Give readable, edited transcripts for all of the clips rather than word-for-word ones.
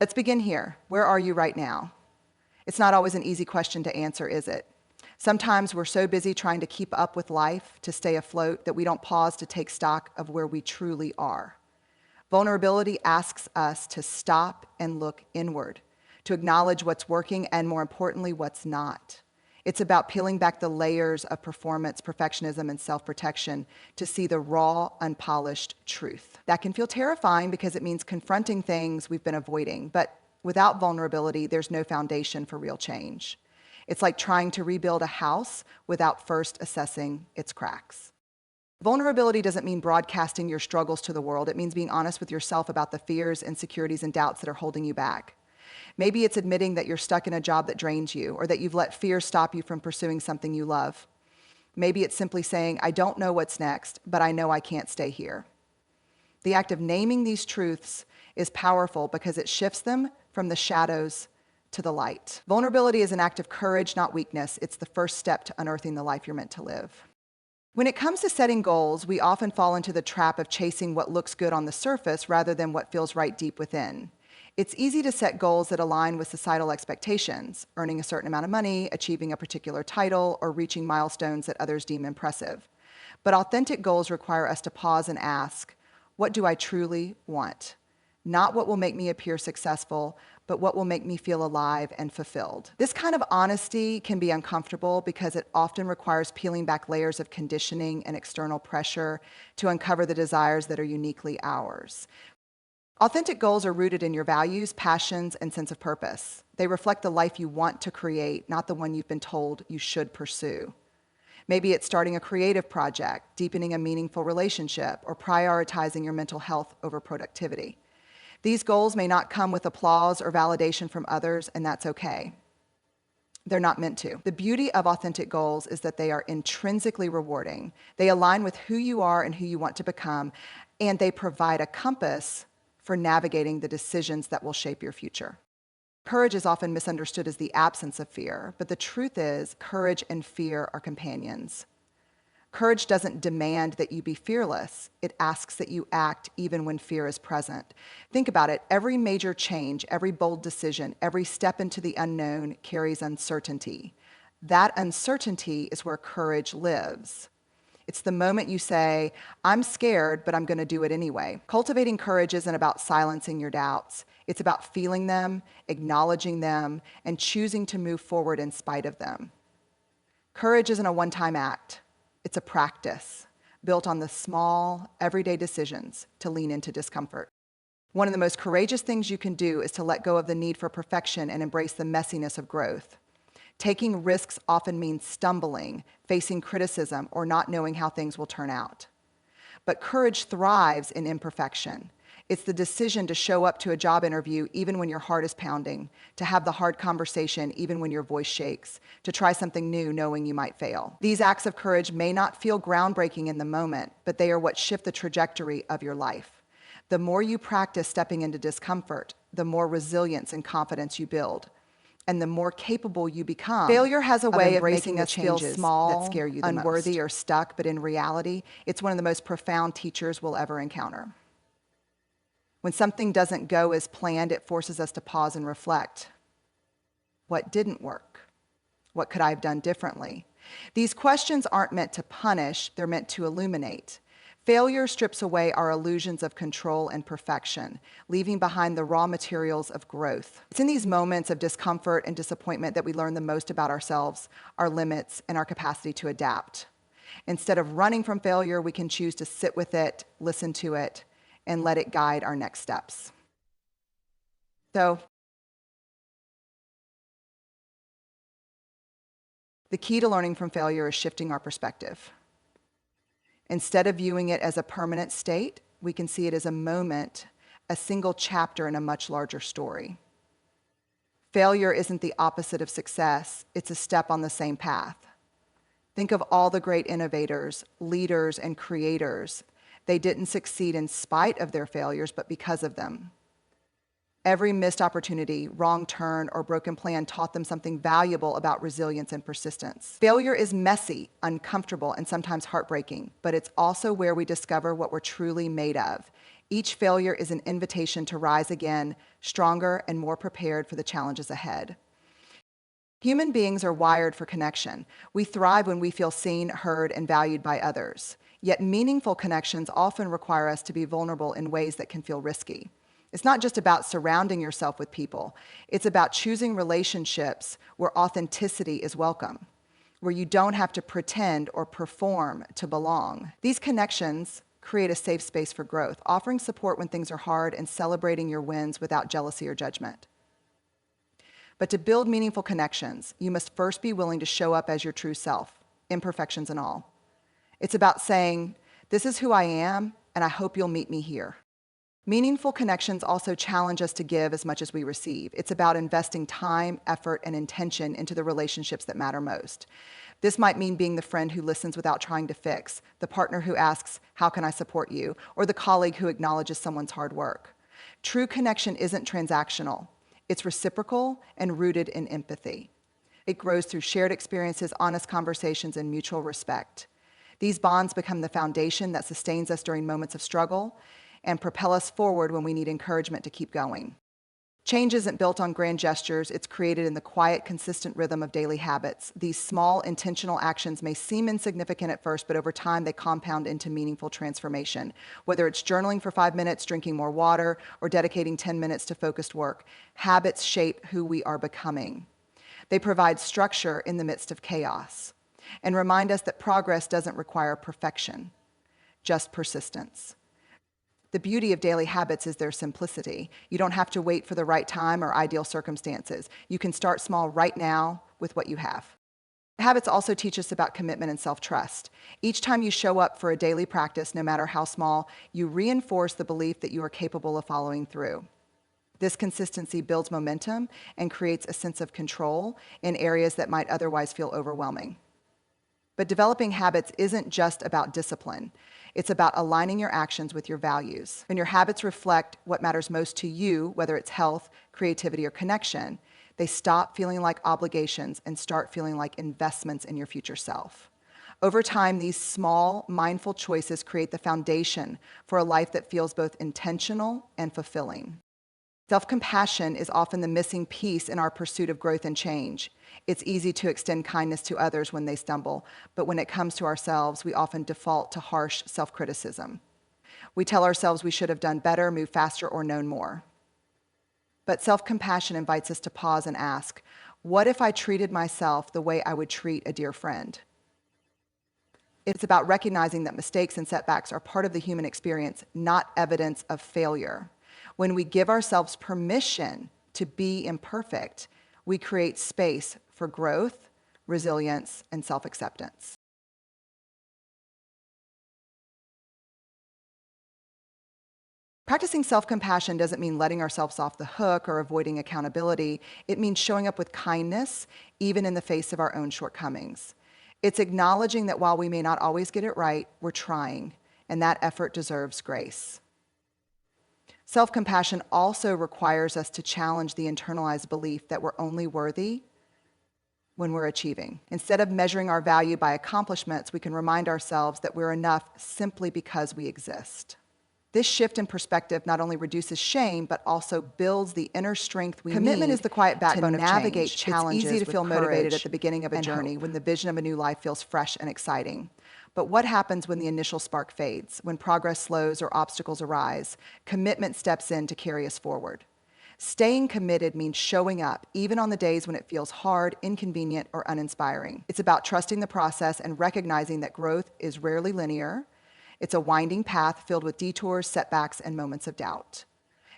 Let's begin here. Where are you right now? It's not always an easy question to answer, is it? Sometimes we're so busy trying to keep up with life, to stay afloat, that we don't pause to take stock of where we truly are. Vulnerability asks us to stop and look inward, to acknowledge what's working and, more importantly, what's not. It's about peeling back the layers of performance, perfectionism, and self-protection to see the raw, unpolished truth. That can feel terrifying because it means confronting things we've been avoiding, but without vulnerability, there's no foundation for real change. It's like trying to rebuild a house without first assessing its cracks. Vulnerability doesn't mean broadcasting your struggles to the world. It means being honest with yourself about the fears, insecurities, and doubts that are holding you back. Maybe it's admitting that you're stuck in a job that drains you, or that you've let fear stop you from pursuing something you love. Maybe it's simply saying, I don't know what's next, but I know I can't stay here. The act of naming these truths is powerful because it shifts them from the shadows to the light. Vulnerability is an act of courage, not weakness. It's the first step to unearthing the life you're meant to live. When it comes to setting goals, we often fall into the trap of chasing what looks good on the surface rather than what feels right deep within. It's easy to set goals that align with societal expectations, earning a certain amount of money, achieving a particular title, or reaching milestones that others deem impressive. But authentic goals require us to pause and ask, what do I truly want? Not what will make me appear successful, but what will make me feel alive and fulfilled. This kind of honesty can be uncomfortable because it often requires peeling back layers of conditioning and external pressure to uncover the desires that are uniquely ours. Authentic goals are rooted in your values, passions, and sense of purpose. They reflect the life you want to create, not the one you've been told you should pursue. Maybe it's starting a creative project, deepening a meaningful relationship, or prioritizing your mental health over productivity. These goals may not come with applause or validation from others, and that's okay. They're not meant to. The beauty of authentic goals is that they are intrinsically rewarding. They align with who you are and who you want to become, and they provide a compass for navigating the decisions that will shape your future. Courage is often misunderstood as the absence of fear, but the truth is, courage and fear are companions. Courage doesn't demand that you be fearless. It asks that you act even when fear is present. Think about it. Every major change, every bold decision, every step into the unknown carries uncertainty. That uncertainty is where courage lives. It's the moment you say, I'm scared, but I'm going to do it anyway. Cultivating courage isn't about silencing your doubts. It's about feeling them, acknowledging them, and choosing to move forward in spite of them. Courage isn't a one-time act. It's a practice built on the small, everyday decisions to lean into discomfort. One of the most courageous things you can do is to let go of the need for perfection and embrace the messiness of growth. Taking risks often means stumbling, facing criticism, or not knowing how things will turn out. But courage thrives in imperfection. It's the decision to show up to a job interview even when your heart is pounding, to have the hard conversation even when your voice shakes, to try something new knowing you might fail. These acts of courage may not feel groundbreaking in the moment, but they are what shift the trajectory of your life. The more you practice stepping into discomfort, the more resilience and confidence you build, and the more capable you become. Failure has a way of making us feel small, that scare you the unworthy, most. Or stuck, but in reality, it's one of the most profound teachers we'll ever encounter. When something doesn't go as planned, it forces us to pause and reflect. What didn't work? What could I have done differently? These questions aren't meant to punish, they're meant to illuminate. Failure strips away our illusions of control and perfection, leaving behind the raw materials of growth. It's in these moments of discomfort and disappointment that we learn the most about ourselves, our limits, and our capacity to adapt. Instead of running from failure, we can choose to sit with it, listen to it, and let it guide our next steps. So, the key to learning from failure is shifting our perspective. Instead of viewing it as a permanent state, we can see it as a moment, a single chapter in a much larger story. Failure isn't the opposite of success, it's a step on the same path. Think of all the great innovators, leaders, and creators. They didn't succeed in spite of their failures, but because of them. Every missed opportunity, wrong turn, or broken plan taught them something valuable about resilience and persistence. Failure is messy, uncomfortable, and sometimes heartbreaking, but it's also where we discover what we're truly made of. Each failure is an invitation to rise again, stronger and more prepared for the challenges ahead. Human beings are wired for connection. We thrive when we feel seen, heard, and valued by others. Yet meaningful connections often require us to be vulnerable in ways that can feel risky. It's not just about surrounding yourself with people. It's about choosing relationships where authenticity is welcome, where you don't have to pretend or perform to belong. These connections create a safe space for growth, offering support when things are hard and celebrating your wins without jealousy or judgment. But to build meaningful connections, you must first be willing to show up as your true self, imperfections and all. It's about saying, this is who I am, and I hope you'll meet me here. Meaningful connections also challenge us to give as much as we receive. It's about investing time, effort, and intention into the relationships that matter most. This might mean being the friend who listens without trying to fix, the partner who asks, how can I support you, or the colleague who acknowledges someone's hard work. True connection isn't transactional. It's reciprocal and rooted in empathy. It grows through shared experiences, honest conversations, and mutual respect. These bonds become the foundation that sustains us during moments of struggle and propel us forward when we need encouragement to keep going. Change isn't built on grand gestures. It's created in the quiet, consistent rhythm of daily habits. These small, intentional actions may seem insignificant at first, but over time they compound into meaningful transformation. Whether it's journaling for 5 minutes, drinking more water, or dedicating 10 minutes to focused work, habits shape who we are becoming. They provide structure in the midst of chaos and remind us that progress doesn't require perfection, just persistence. The beauty of daily habits is their simplicity. You don't have to wait for the right time or ideal circumstances. You can start small right now with what you have. Habits also teach us about commitment and self-trust. Each time you show up for a daily practice, no matter how small, you reinforce the belief that you are capable of following through. This consistency builds momentum and creates a sense of control in areas that might otherwise feel overwhelming. But developing habits isn't just about discipline. It's about aligning your actions with your values. When your habits reflect what matters most to you, whether it's health, creativity, or connection, they stop feeling like obligations and start feeling like investments in your future self. Over time, these small, mindful choices create the foundation for a life that feels both intentional and fulfilling. Self-compassion is often the missing piece in our pursuit of growth and change. It's easy to extend kindness to others when they stumble, but when it comes to ourselves, we often default to harsh self-criticism. We tell ourselves we should have done better, moved faster, or known more. But self-compassion invites us to pause and ask, what if I treated myself the way I would treat a dear friend? It's about recognizing that mistakes and setbacks are part of the human experience, not evidence of failure. When we give ourselves permission to be imperfect, we create space for growth, resilience, and self-acceptance. Practicing self-compassion doesn't mean letting ourselves off the hook or avoiding accountability. It means showing up with kindness, even in the face of our own shortcomings. It's acknowledging that while we may not always get it right, we're trying, and that effort deserves grace. Self-compassion also requires us to challenge the internalized belief that we're only worthy when we're achieving. Instead of measuring our value by accomplishments, we can remind ourselves that we're enough simply because we exist. This shift in perspective not only reduces shame, but also builds the inner strength we need. Commitment is the quiet backbone of navigate challenges. It's easy to feel motivated at the beginning of a journey when the vision of a new life feels fresh and exciting. But what happens when the initial spark fades, when progress slows or obstacles arise? Commitment steps in to carry us forward. Staying committed means showing up, even on the days when it feels hard, inconvenient, or uninspiring. It's about trusting the process and recognizing that growth is rarely linear. It's a winding path filled with detours, setbacks, and moments of doubt.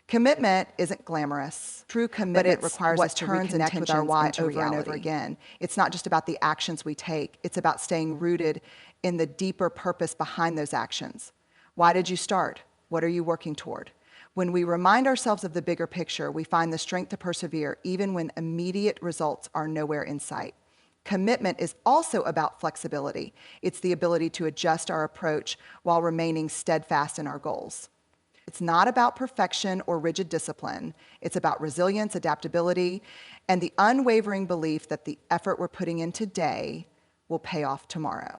Commitment isn't glamorous. True commitment requires us to reconnect with our why over and over again. It's not just about the actions we take. It's about staying rooted in the deeper purpose behind those actions. Why did you start? What are you working toward? When we remind ourselves of the bigger picture, we find the strength to persevere even when immediate results are nowhere in sight. Commitment is also about flexibility. It's the ability to adjust our approach while remaining steadfast in our goals. It's not about perfection or rigid discipline. It's about resilience, adaptability, and the unwavering belief that the effort we're putting in today will pay off tomorrow.